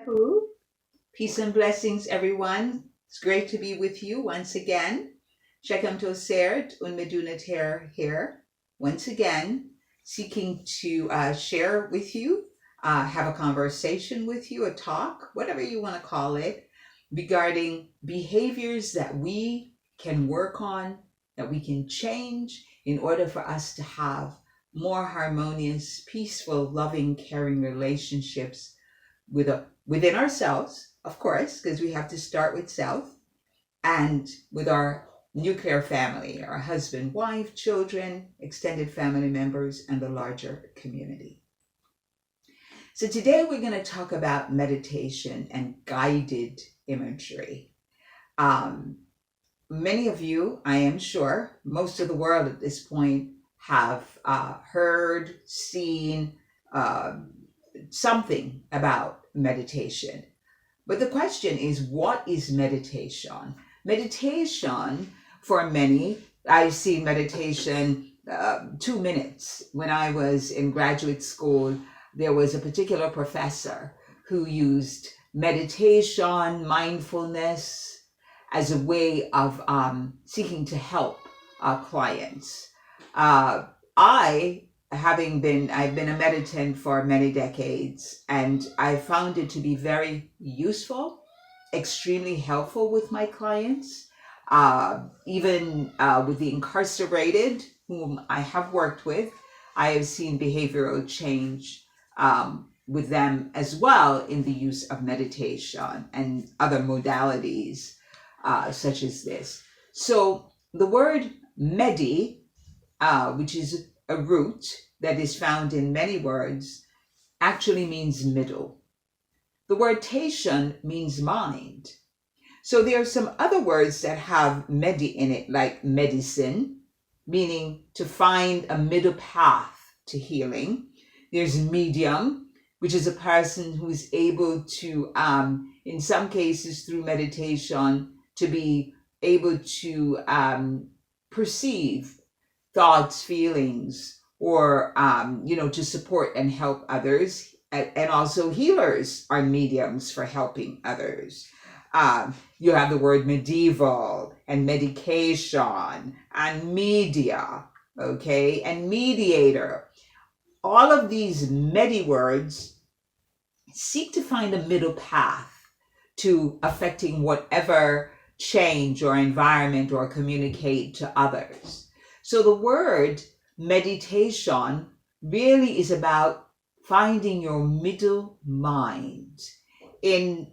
Ooh. Peace and blessings, everyone. It's great to be with you once again. Shekhem-t und Medunat here, once again, seeking to share with you, have a conversation with you, a talk, whatever you want to call it, regarding behaviors that we can work on, that we can change in order for us to have more harmonious, peaceful, loving, caring relationships within ourselves, of course, because we have to start with self, and with our nuclear family, our husband, wife, children, extended family members, and the larger community. So today we're going to talk about meditation and guided imagery. Many of you, I am sure, most of the world at this point have heard, seen something about meditation. But the question is, what is meditation? Meditation, for many, I see meditation 2 minutes. When I was in graduate school, there was a particular professor who used meditation, mindfulness as a way of seeking to help clients. I've been a meditant for many decades, and I found it to be very useful, extremely helpful with my clients, even with the incarcerated whom I have worked with. I have seen behavioral change with them as well in the use of meditation and other modalities such as this. So the word medi, which is a root that is found in many words, actually means middle. The word tation means mind. So there are some other words that have medi in it, like medicine, meaning to find a middle path to healing. There's medium, which is a person who is able to, in some cases through meditation, to be able to perceive thoughts, feelings, or to support and help others. And also healers are mediums for helping others. You have the word medieval and medication and media, okay, and mediator. All of these medi words seek to find a middle path to affecting whatever change or environment or communicate to others. So the word meditation really is about finding your middle mind in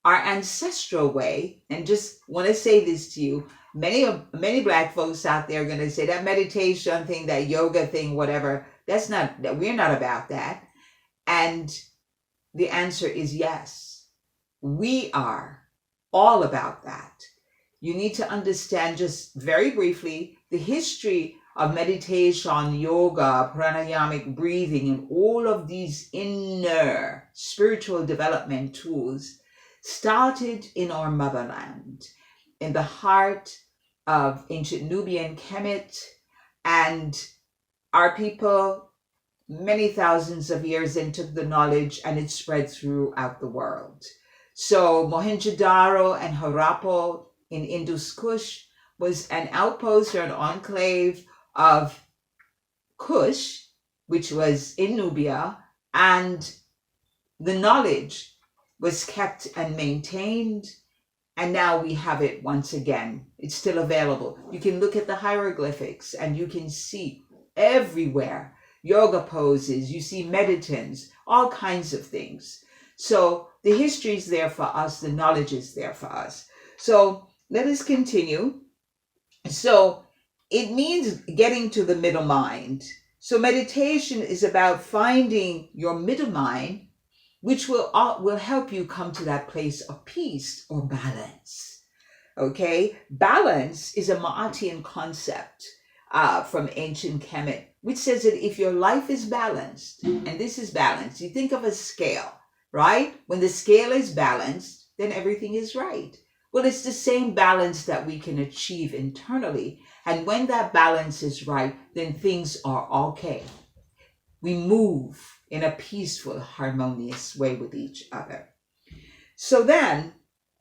our ancestral way. And just want to say this to you, many Black folks out there are going to say that meditation thing, that yoga thing, whatever, we're not about that. And the answer is yes, we are all about that. You need to understand, just very briefly, the history of meditation, yoga, pranayamic breathing, and all of these inner spiritual development tools started in our motherland, in the heart of ancient Nubian Kemet, and our people many thousands of years in took the knowledge and it spread throughout the world. So Mohenjo-daro and Harappa in Indus Kush was an outpost or an enclave of Kush, which was in Nubia, and the knowledge was kept and maintained, and now we have it once again. It's still available. You can look at the hieroglyphics and you can see everywhere yoga poses, you see meditants, all kinds of things. So the history is there for us, the knowledge is there for us. So let us continue. So it means getting to the middle mind. So meditation is about finding your middle mind, which will help you come to that place of peace or balance. Okay, balance is a Maatian concept from ancient Kemet, which says that if your life is balanced, and this is balance, you think of a scale, right? When the scale is balanced, then everything is right. Well, it's the same balance that we can achieve internally. And when that balance is right, then things are okay. We move in a peaceful, harmonious way with each other. So then,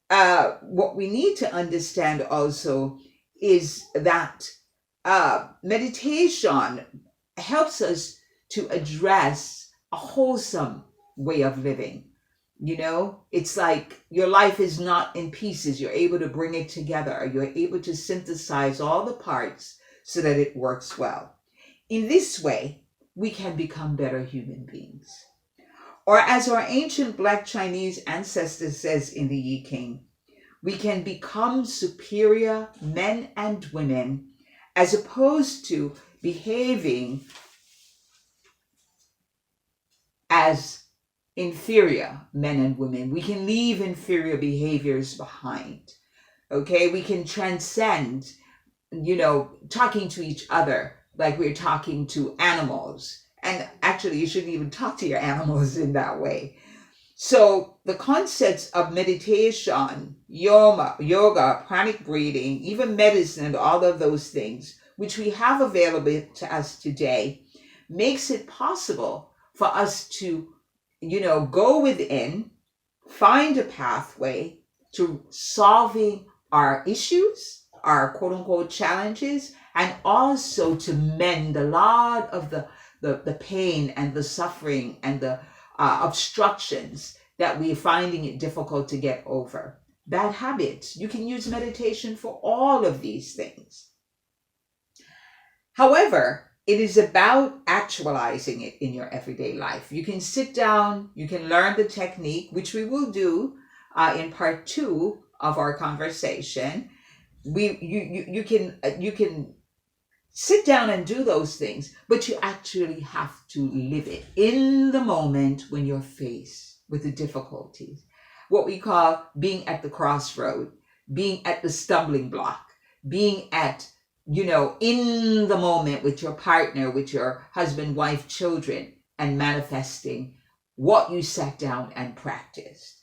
what we need to understand also is that meditation helps us to address a wholesome way of living. You know, it's like your life is not in pieces. You're able to bring it together. You're able to synthesize all the parts so that it works well. In this way, we can become better human beings. Or as our ancient Black Chinese ancestor says in the Yi King, we can become superior men and women as opposed to behaving as inferior men and women. We can leave inferior behaviors behind. Okay, we can transcend, talking to each other like we're talking to animals. And actually, you shouldn't even talk to your animals in that way. So the concepts of meditation, yoga, pranic breathing, even medicine, and all of those things, which we have available to us today, makes it possible for us to, go within, find a pathway to solving our issues, our quote unquote challenges, and also to mend a lot of the pain and the suffering and the obstructions that we're finding it difficult to get over. Bad habits. You can use meditation for all of these things. However, it is about actualizing it in your everyday life. You can sit down, you can learn the technique, which we will do in part 2 of our conversation. You can sit down and do those things, but you actually have to live it in the moment when you're faced with the difficulties. What we call being at the crossroad, being at the stumbling block, being at, in the moment with your partner, with your husband, wife, children, and manifesting what you sat down and practiced.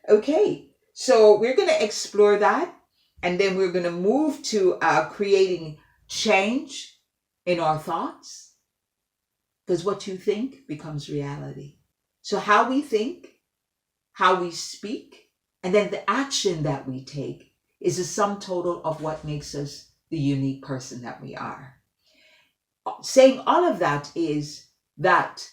Okay, so we're going to explore that, and then we're going to move to creating change in our thoughts, because what you think becomes reality. So how we think, how we speak, and then the action that we take is a sum total of what makes us the unique person that we are. Saying all of that is that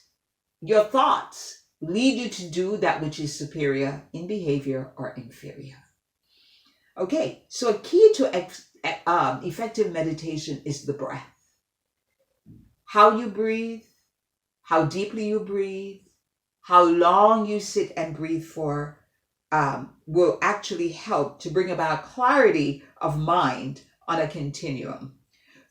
your thoughts lead you to do that which is superior in behavior or inferior. Okay, so a key to effective meditation is the breath. How you breathe, how deeply you breathe, how long you sit and breathe for will actually help to bring about clarity of mind on a continuum.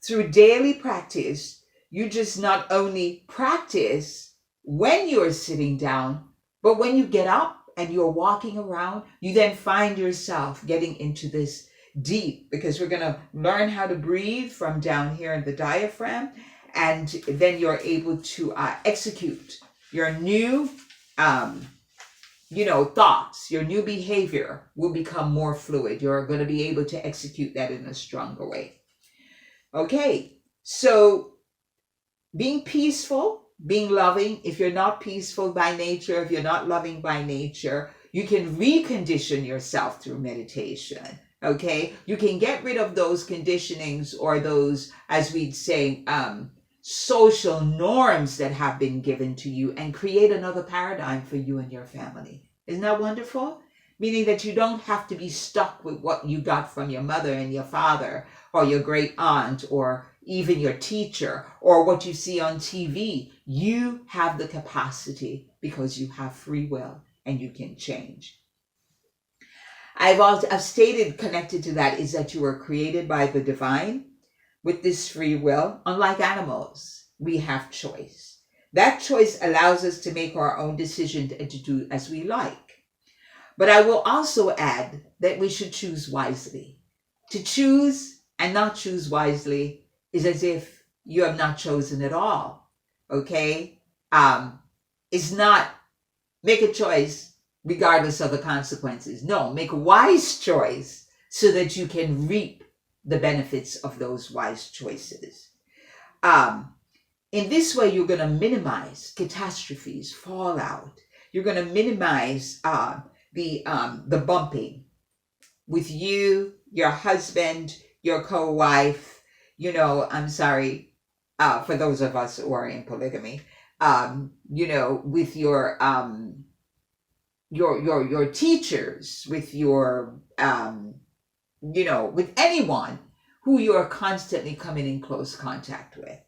Through daily practice, you just not only practice when you're sitting down, but when you get up and you're walking around, you then find yourself getting into this deep, because we're going to learn how to breathe from down here in the diaphragm, and then you're able to execute your new thoughts, your new behavior will become more fluid. You're going to be able to execute that in a stronger way. Okay, so being peaceful, being loving. If you're not peaceful by nature, if you're not loving by nature, you can recondition yourself through meditation. Okay, you can get rid of those conditionings, or those, as we'd say, social norms that have been given to you, and create another paradigm for you and your family. Isn't that wonderful? Meaning that you don't have to be stuck with what you got from your mother and your father, or your great aunt, or even your teacher, or what you see on TV. You have the capacity because you have free will and you can change. I've stated, connected to that, is that you were created by the divine with this free will. Unlike animals, we have choice. That choice allows us to make our own decisions and to do as we like. But I will also add that we should choose wisely. To choose and not choose wisely is as if you have not chosen at all. Okay? It's not make a choice regardless of the consequences. No, make a wise choice so that you can reap the benefits of those wise choices. In this way, you're going to minimize catastrophes, fallout. You're going to minimize the bumping with you, your husband, your co-wife. I'm sorry, for those of us who are in polygamy, with your teachers, with your with anyone who you are constantly coming in close contact with.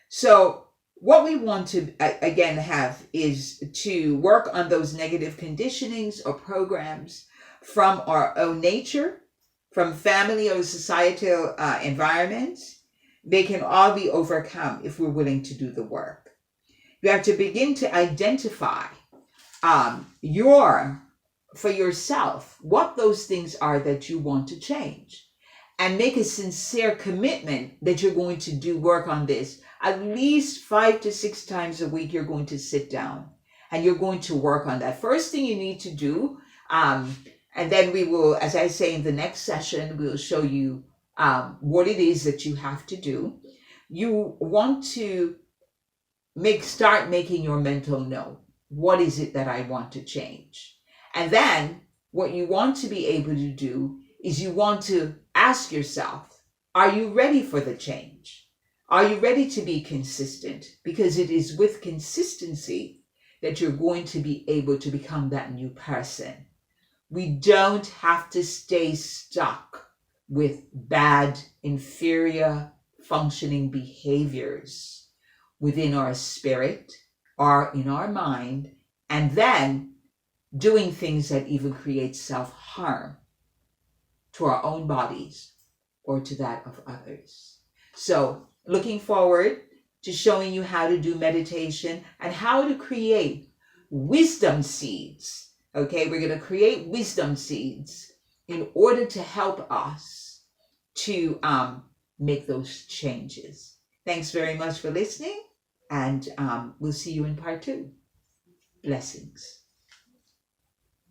So what we want to again have is to work on those negative conditionings or programs from our own nature, from family or societal environments. They can all be overcome if we're willing to do the work. You have to begin to identify for yourself what those things are that you want to change, and make a sincere commitment that you're going to do work on this. At least 5 to 6 times a week, you're going to sit down and you're going to work on that. First thing you need to do, and then we will, as I say in the next session, we'll show you what it is that you have to do. You want to start making your mental note. What is it that I want to change? And then what you want to be able to do is you want to ask yourself, are you ready for the change? Are you ready to be consistent? Because it is with consistency that you're going to be able to become that new person. We don't have to stay stuck with bad, inferior functioning behaviors within our spirit or in our mind, and then doing things that even create self-harm to our own bodies or to that of others. So looking forward to showing you how to do meditation and how to create wisdom seeds. Okay, we're going to create wisdom seeds in order to help us to make those changes. Thanks very much for listening, and we'll see you in part 2. Blessings.